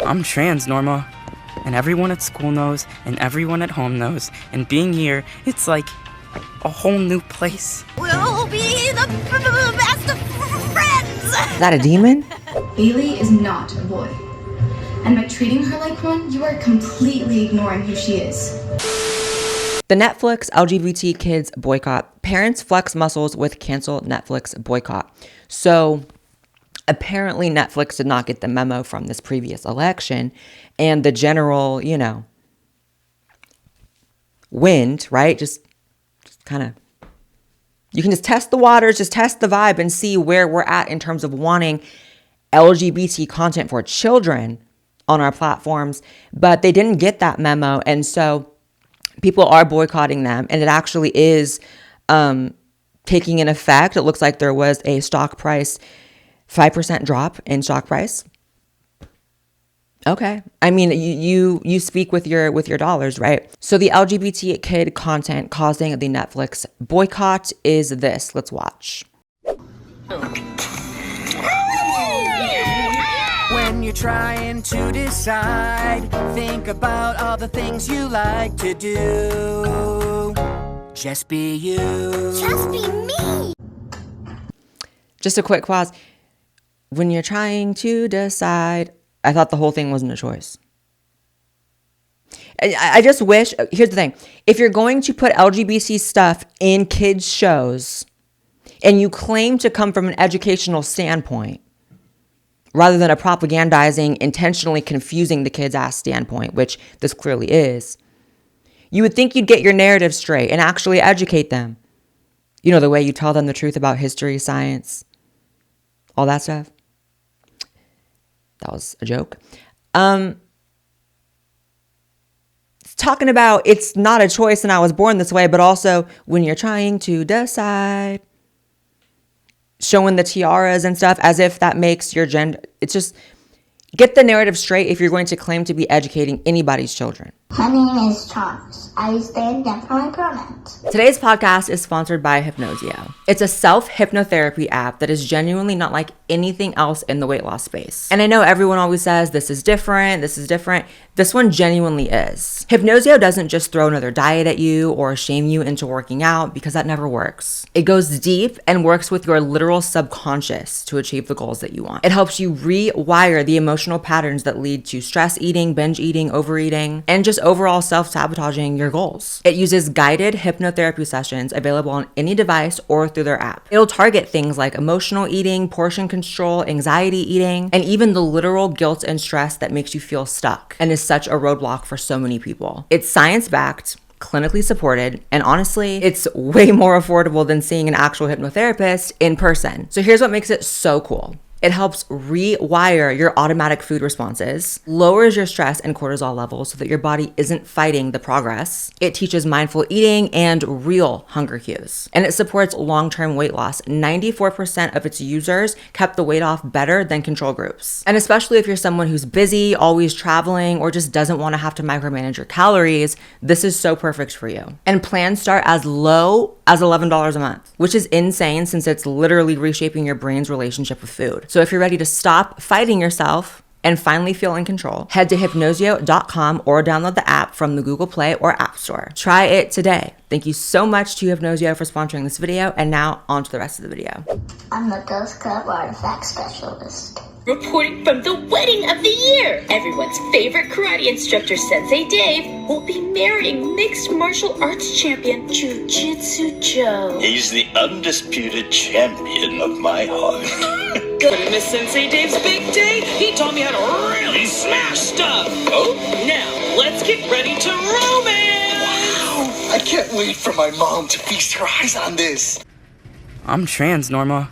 I'm trans, Norma. And everyone at school knows, and everyone at home knows. And being here, it's like a whole new place. We'll be the best of friends! Is that a demon? Bailey is not a boy. And by treating her like one, you are completely ignoring who she is. The Netflix LGBT kids boycott. Parents flex muscles with cancel Netflix boycott. So apparently Netflix did not get the memo from this previous election, and the general, wind, right? Just kind of, you can just test the waters, just test the vibe and see where we're at in terms of wanting LGBT content for children on our platforms. But they didn't get that memo, and so people are boycotting them, and it actually is taking an effect. It looks like there was a stock price 5% drop in stock price. Okay. I mean, you speak with your dollars, right? So the LGBT kid content causing the Netflix boycott is this. Let's watch. When you're trying to decide, think about all the things you like to do. Just be you. Just be me! Just a quick pause. When you're trying to decide, I thought the whole thing wasn't a choice. I just wish, here's the thing. If you're going to put LGBT stuff in kids' shows and you claim to come from an educational standpoint, rather than a propagandizing, intentionally confusing the kids' ass standpoint, which this clearly is, you would think you'd get your narrative straight and actually educate them. You know, the way you tell them the truth about history, science, all that stuff. That was a joke. Talking about it's not a choice and I was born this way, but also when you're trying to decide, showing the tiaras and stuff as if that makes your gender. It's just, get the narrative straight if you're going to claim to be educating anybody's children. My name is Charles. I stand up for my pronouns. Today's podcast is sponsored by Hypnosio. It's a self-hypnotherapy app that is genuinely not like anything else in the weight loss space. And I know everyone always says, this is different, this is different. This one genuinely is. Hypnosio doesn't just throw another diet at you or shame you into working out, because that never works. It goes deep and works with your literal subconscious to achieve the goals that you want. It helps you rewire the emotional patterns that lead to stress eating, binge eating, overeating, and just overall self-sabotaging your goals. It uses guided hypnotherapy sessions available on any device or through their app. It'll target things like emotional eating, portion control, anxiety eating, and even the literal guilt and stress that makes you feel stuck and is such a roadblock for so many people. It's science-backed, clinically supported, and honestly, it's way more affordable than seeing an actual hypnotherapist in person. So here's what makes it so cool. It helps rewire your automatic food responses, lowers your stress and cortisol levels so that your body isn't fighting the progress. It teaches mindful eating and real hunger cues. And it supports long-term weight loss. 94% of its users kept the weight off better than control groups. And especially if you're someone who's busy, always traveling, or just doesn't want to have to micromanage your calories, this is so perfect for you. And plans start as low as $11 a month, which is insane since it's literally reshaping your brain's relationship with food. So if you're ready to stop fighting yourself and finally feel in control, head to hypnosio.com or download the app from the Google Play or App Store. Try it today. Thank you so much to Hypnosio for sponsoring this video, and now on to the rest of the video. I'm the Ghost Club Artifact Specialist. Reporting from the wedding of the year, everyone's favorite karate instructor, Sensei Dave, will be marrying mixed martial arts champion Jiu-Jitsu Joe. He's the undisputed champion of my heart. But in this Sensei Dave's big day, he taught me how to really smash stuff. Oh, now let's get ready to romance. Wow, I can't wait for my mom to feast her eyes on this. I'm trans, Norma.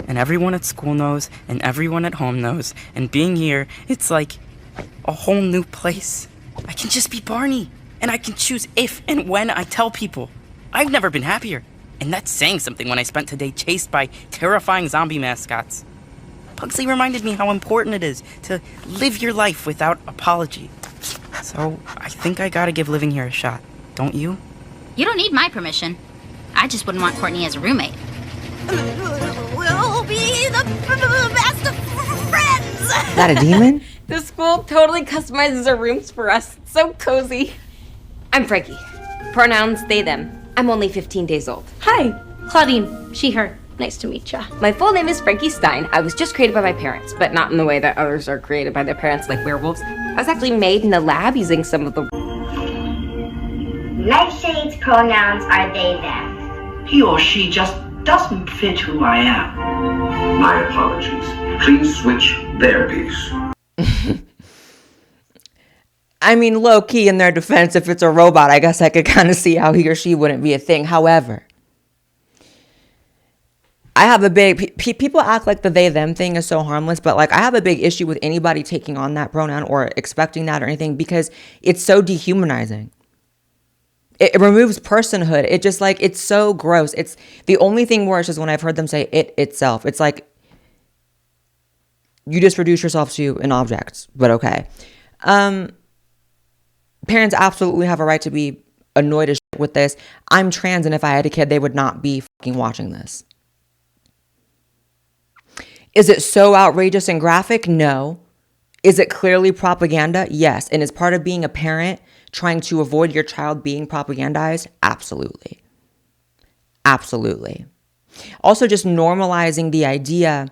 And everyone at school knows, and everyone at home knows. And being here, it's like a whole new place. I can just be Barney, and I can choose if and when I tell people. I've never been happier. And that's saying something when I spent today chased by terrifying zombie mascots. Pugsley reminded me how important it is to live your life without apology. So I think I gotta give living here a shot, don't you? You don't need my permission. I just wouldn't want Courtney as a roommate. We'll be the best of friends! Is that a demon? The school totally customizes our rooms for us. It's so cozy. I'm Frankie. Pronouns they, them. I'm only 15 days old. Hi, Claudine. She, her. Nice to meet ya. My full name is Frankie Stein. I was just created by my parents, but not in the way that others are created by their parents like werewolves. I was actually made in the lab using some of the... Nightshade's pronouns are they, them. He or she just doesn't fit who I am. My apologies. Please switch their piece. I mean, low key in their defense, if it's a robot, I guess I could kind of see how he or she wouldn't be a thing. However, I have a big, people act like the they them thing is so harmless, but like I have a big issue with anybody taking on that pronoun or expecting that or anything because it's so dehumanizing. It removes personhood. It just like, it's so gross. It's the only thing worse is when I've heard them say it itself. It's like, you just reduce yourself to an object, but okay. Parents absolutely have a right to be annoyed as shit with this. I'm trans, and if I had a kid, they would not be fucking watching this. Is it so outrageous and graphic? No. Is it clearly propaganda? Yes. And is part of being a parent trying to avoid your child being propagandized? Absolutely. Absolutely. Also, just normalizing the idea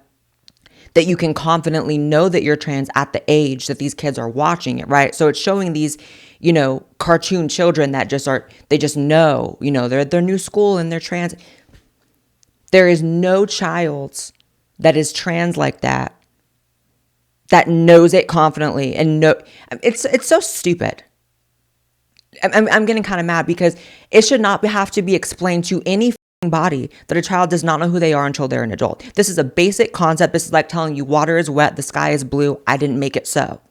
that you can confidently know that you're trans at the age that these kids are watching it, right? So it's showing these, you know, cartoon children that just are, they just know, you know, they're at their new school and they're trans. There is no child that is trans like that knows it confidently and know. It's so stupid. I'm getting kind of mad because it should not have to be explained to any body that a child does not know who they are until they're an adult. This is a basic concept. This is like telling you water is wet, the sky is blue. I didn't make it so.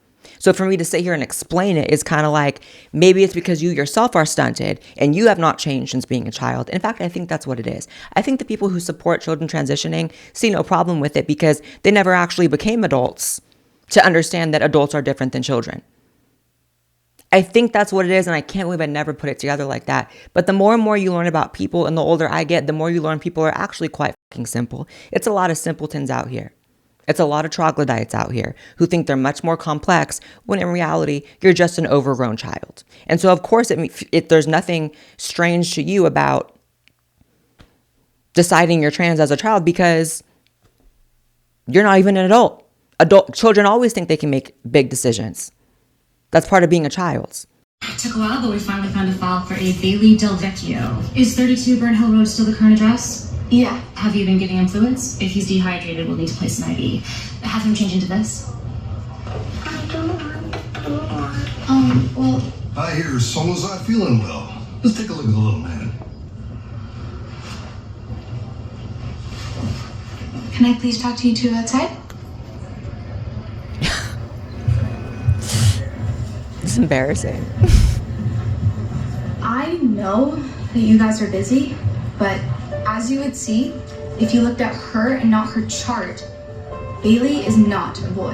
So for me to sit here and explain it is kind of like, maybe it's because you yourself are stunted and you have not changed since being a child. In fact, I think that's what it is. I think the people who support children transitioning see no problem with it because they never actually became adults to understand that adults are different than children. I think that's what it is, and I can't believe I never put it together like that. But the more and more you learn about people, and the older I get, the more you learn people are actually quite fucking simple. It's a lot of simpletons out here. It's a lot of troglodytes out here who think they're much more complex, when in reality, you're just an overgrown child. And so, of course, there's nothing strange to you about deciding you're trans as a child because you're not even an adult. Children always think they can make big decisions. That's part of being a child. It took a while, but we finally found a file for a Bailey Del Vecchio. Is 32 Burn Hill Road still the current address? Yeah. Have you been giving him fluids? If he's dehydrated, we'll need to place an IV. Have him change into this. I don't want. Well... I hear someone's not feeling well. Let's take a look at the little man. Can I please talk to you two outside? It's embarrassing. I know that you guys are busy, but as you would see, if you looked at her and not her chart, Bailey is not a boy.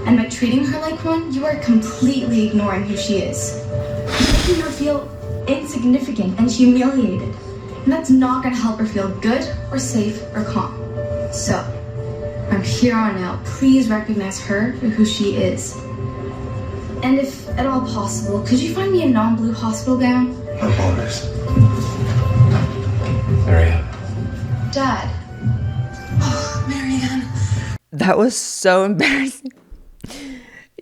And by treating her like one, you are completely ignoring who she is. You're making her feel insignificant and humiliated. And that's not gonna help her feel good or safe or calm. So, from here on out, please recognize her for who she is. And if at all possible, could you find me a non-blue hospital gown? My apologies. Marianne. Dad. Oh, Marianne. That was so embarrassing.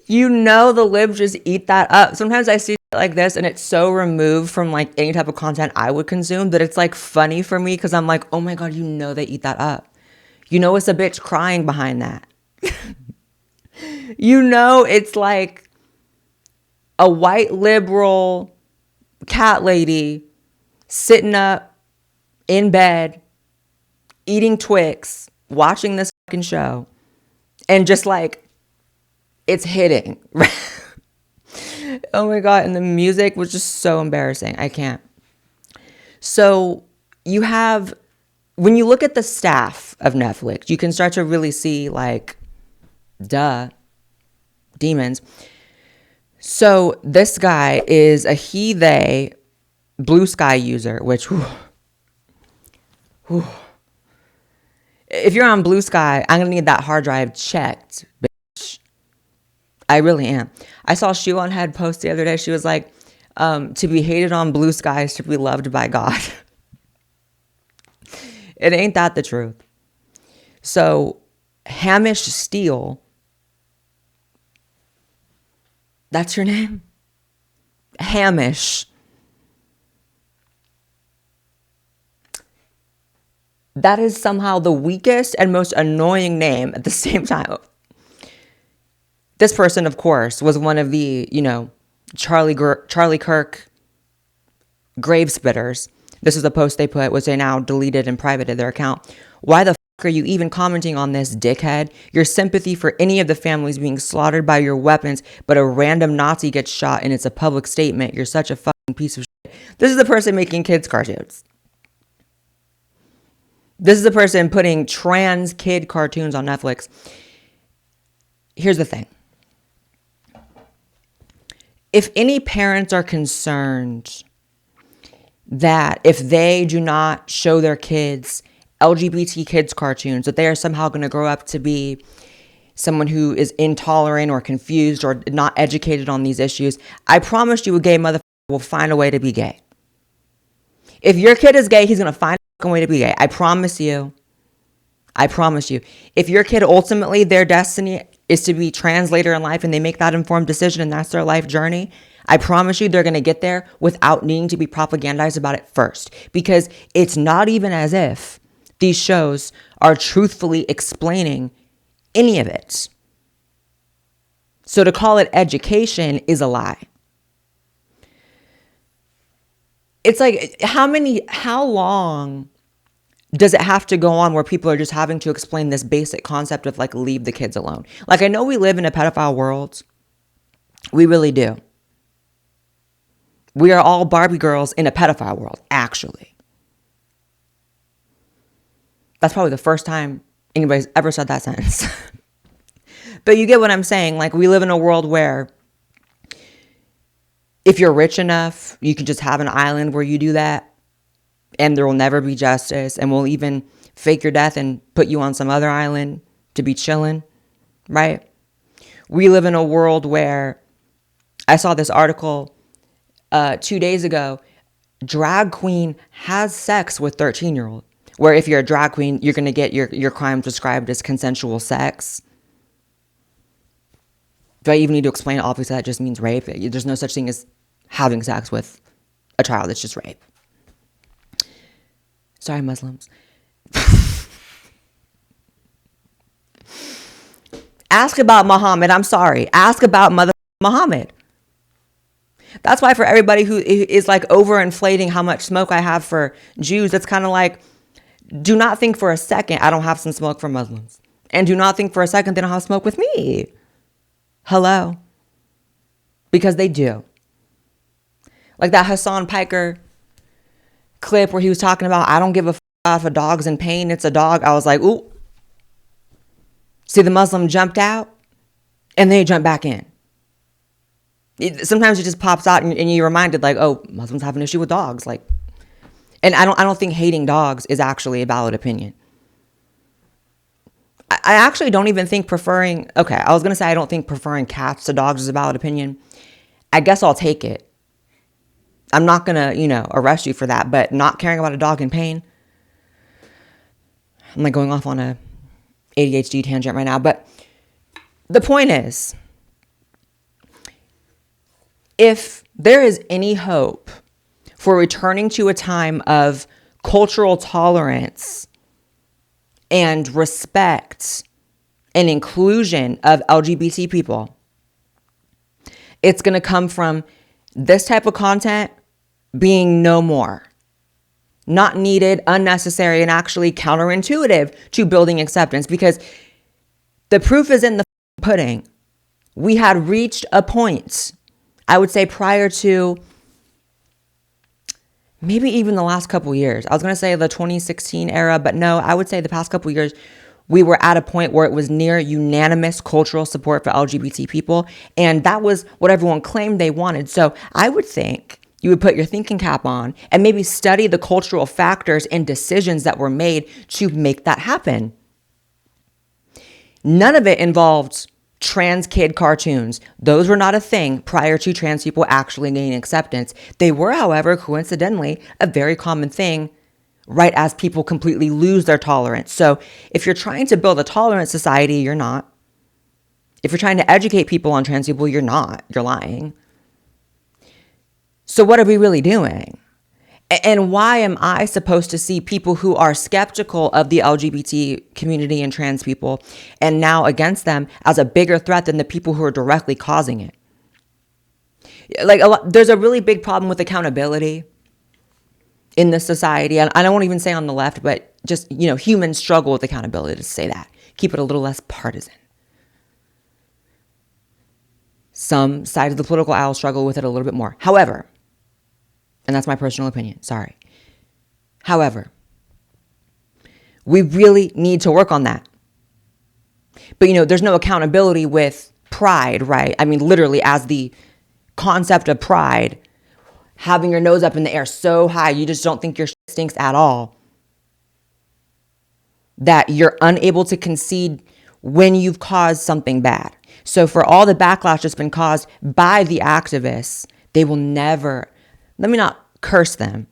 You know the libs just eat that up. Sometimes I see it like this and it's so removed from like any type of content I would consume that it's like funny for me because I'm like, oh my God, you know they eat that up. You know it's a bitch crying behind that. You know it's like a white liberal cat lady sitting up in bed, eating Twix, watching this fucking show, and just like, it's hitting. Oh my God. And the music was just so embarrassing. I can't. So you have, when you look at the staff of Netflix, you can start to really see like, demons. So this guy is a they Blue Sky user, which if you're on Blue Sky, I'm gonna need that hard drive checked, bitch. I really am. I saw Shoe on Head post the other day. She was like, to be hated on blue skies, to be loved by God. It ain't that the truth. So Hamish Steele, that's your name? Hamish. That is somehow the weakest and most annoying name at the same time. This person, of course, was one of the, Charlie Kirk grave spitters. This is the post they put, which they now deleted and privated their account. Why the fuck are you even commenting on this, dickhead? Your sympathy for any of the families being slaughtered by your weapons, but a random Nazi gets shot and it's a public statement. You're such a fucking piece of shit. This is the person making kids cartoons. This is the person putting trans kid cartoons on Netflix. Here's the thing. If any parents are concerned that if they do not show their kids LGBT kids cartoons, that they are somehow going to grow up to be someone who is intolerant or confused or not educated on these issues, I promise you a gay motherfucker will find a way to be gay. If your kid is gay, he's going to find a way to be gay. I promise you. I promise you. If your kid ultimately, their destiny is to be trans later in life and they make that informed decision and that's their life journey, I promise you they're going to get there without needing to be propagandized about it first. Because it's not even as if these shows are truthfully explaining any of it. So to call it education is a lie. It's like, how long does it have to go on where people are just having to explain this basic concept of like, leave the kids alone? Like, I know we live in a pedophile world. We really do. We are all Barbie girls in a pedophile world, actually. That's probably the first time anybody's ever said that sentence. But you get what I'm saying. Like, we live in a world where if you're rich enough, you can just have an island where you do that and there will never be justice, and we'll even fake your death and put you on some other island to be chilling, right? We live in a world where I saw this article 2 days ago. Drag queen has sex with 13-year-old, where if you're a drag queen, you're going to get your crime described as consensual sex. Do I even need to explain? Obviously, that just means rape. There's no such thing as having sex with a child. It's just rape. Sorry, Muslims. Ask about Muhammad. I'm sorry. Ask about Mother Muhammad. That's why for everybody who is like overinflating how much smoke I have for Jews, it's kind of like, do not think for a second I don't have some smoke for Muslims. And do not think for a second they don't have smoke with me. Hello. Because they do. Like that Hassan Piker clip where he was talking about, I don't give a if a dog's in pain, it's a dog. I was like, ooh. See, the Muslim jumped out and then he jumped back in. Sometimes it just pops out and you're reminded like, oh, Muslims have an issue with dogs. Like, and I don't think hating dogs is actually a valid opinion. I actually don't even think preferring, okay, I was going to say I don't think preferring cats to dogs is a valid opinion. I guess I'll take it. I'm not going to, arrest you for that, but not caring about a dog in pain. I'm like going off on a ADHD tangent right now, but the point is, if there is any hope for returning to a time of cultural tolerance and respect and inclusion of LGBT people, it's going to come from this type of content being no more. Not needed, unnecessary, and actually counterintuitive to building acceptance, because the proof is in the pudding. We had reached a point, I would say prior to maybe even the last couple years. I was going to say the 2016 era, but no, I would say the past couple years, we were at a point where it was near unanimous cultural support for LGBT people. And that was what everyone claimed they wanted. So I would think you would put your thinking cap on and maybe study the cultural factors and decisions that were made to make that happen. None of it involved trans kid cartoons. Those were not a thing prior to trans people actually gaining acceptance. They were, however, coincidentally, a very common thing right as people completely lose their tolerance. So if you're trying to build a tolerant society, you're not. If you're trying to educate people on trans people, you're not. You're lying. So what are we really doing? And why am I supposed to see people who are skeptical of the LGBT community and trans people and now against them as a bigger threat than the people who are directly causing it? Like, there's a really big problem with accountability in this society. And I don't want to even say on the left, but just, humans struggle with accountability, to say that. Keep it a little less partisan. Some sides of the political aisle struggle with it a little bit more. However, and that's my personal opinion, sorry. However, we really need to work on that. But, there's no accountability with pride, right? I mean, literally, as the concept of pride, having your nose up in the air so high, you just don't think your shit stinks at all, that you're unable to concede when you've caused something bad. So for all the backlash that's been caused by the activists, they will never, let me not curse them.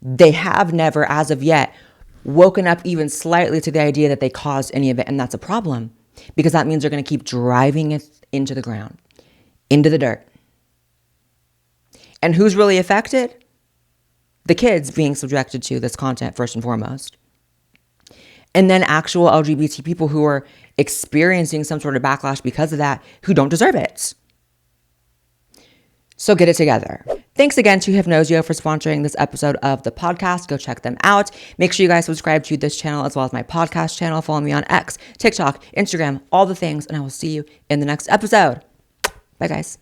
They have never, as of yet, woken up even slightly to the idea that they caused any of it. And that's a problem, because that means they're going to keep driving it into the ground, into the dirt. And who's really affected? The kids being subjected to this content first and foremost. And then actual LGBT people who are experiencing some sort of backlash because of that, who don't deserve it. So get it together. Thanks again to Hypnosio for sponsoring this episode of the podcast. Go check them out. Make sure you guys subscribe to this channel as well as my podcast channel. Follow me on X, TikTok, Instagram, all the things. And I will see you in the next episode. Bye, guys.